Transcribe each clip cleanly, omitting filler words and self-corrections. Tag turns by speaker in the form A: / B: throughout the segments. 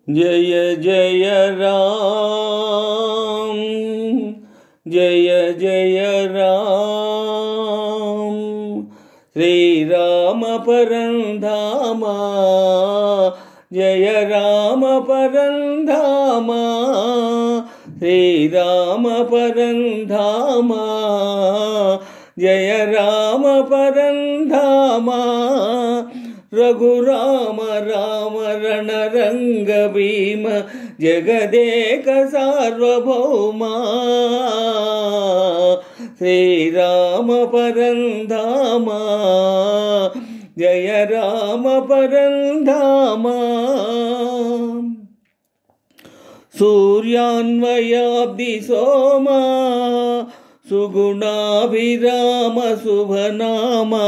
A: जय जय राम, जय जय राम। श्री राम परंधामा, जय राम परंधामा। श्री राम परंधामा, जय राम परंधामा। रघुराम राम रणरंग भीम, जगदेक सार्वभौमा। श्री राम परंधामा, जय राम परंधामा। सूर्यान्वयाब्धि सोमा, सुगुणाभिराम शुभनामा।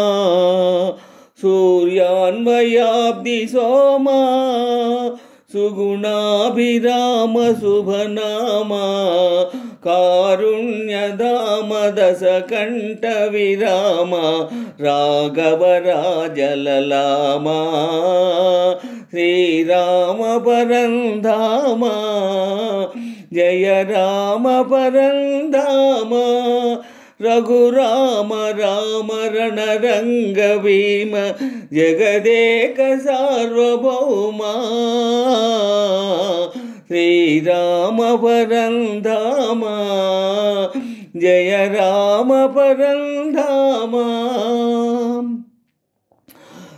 A: सूर्यान्वयाब्धि सोमा, सुगुणाभिराम शुभनामा। कारुण्यधाम दशकण्ठ विराम, राघव राजललामा। श्रीराम परंधामा, जय राम परंधामा। रघुराम राम रणरंग भीम, जगदेक सार्वभौमा। श्रीराम परंधामा, जय राम परंधामा।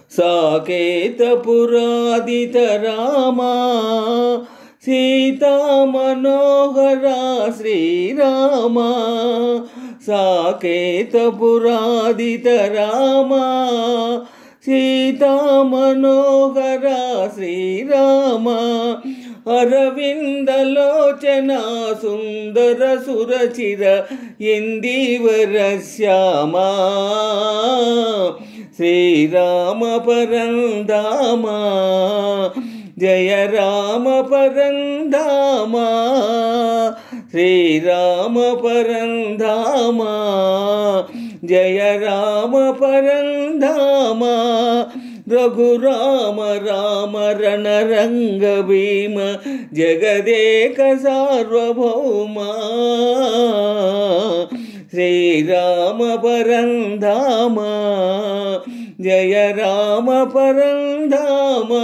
A: साकेतपुरादित रामा, सीता मनोहरा श्रीरामा। साकेतपुरादित रामा, सीता मनोहरा श्रीरामा। अरविंदलोचना सुंदर सुरचिर इंदीवर श्यामा। श्रीराम परंधामा, जय राम परंधामा। श्रीराम परंधामा, जय राम परंधामा। रघुराम राम रणरंग भीम, जगदेक सार्वभौमा। श्रीराम परंधामा, जय राम परंधामा।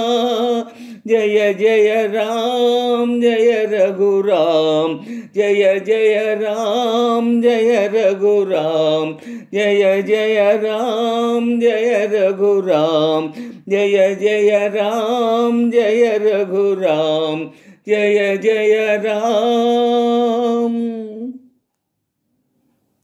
A: जय जय राम, जय रघुराम। जय जय राम, जय रघुराम। जय जय राम, जय रघुराम। जय जय राम, जय रघुराम। जय जय राम।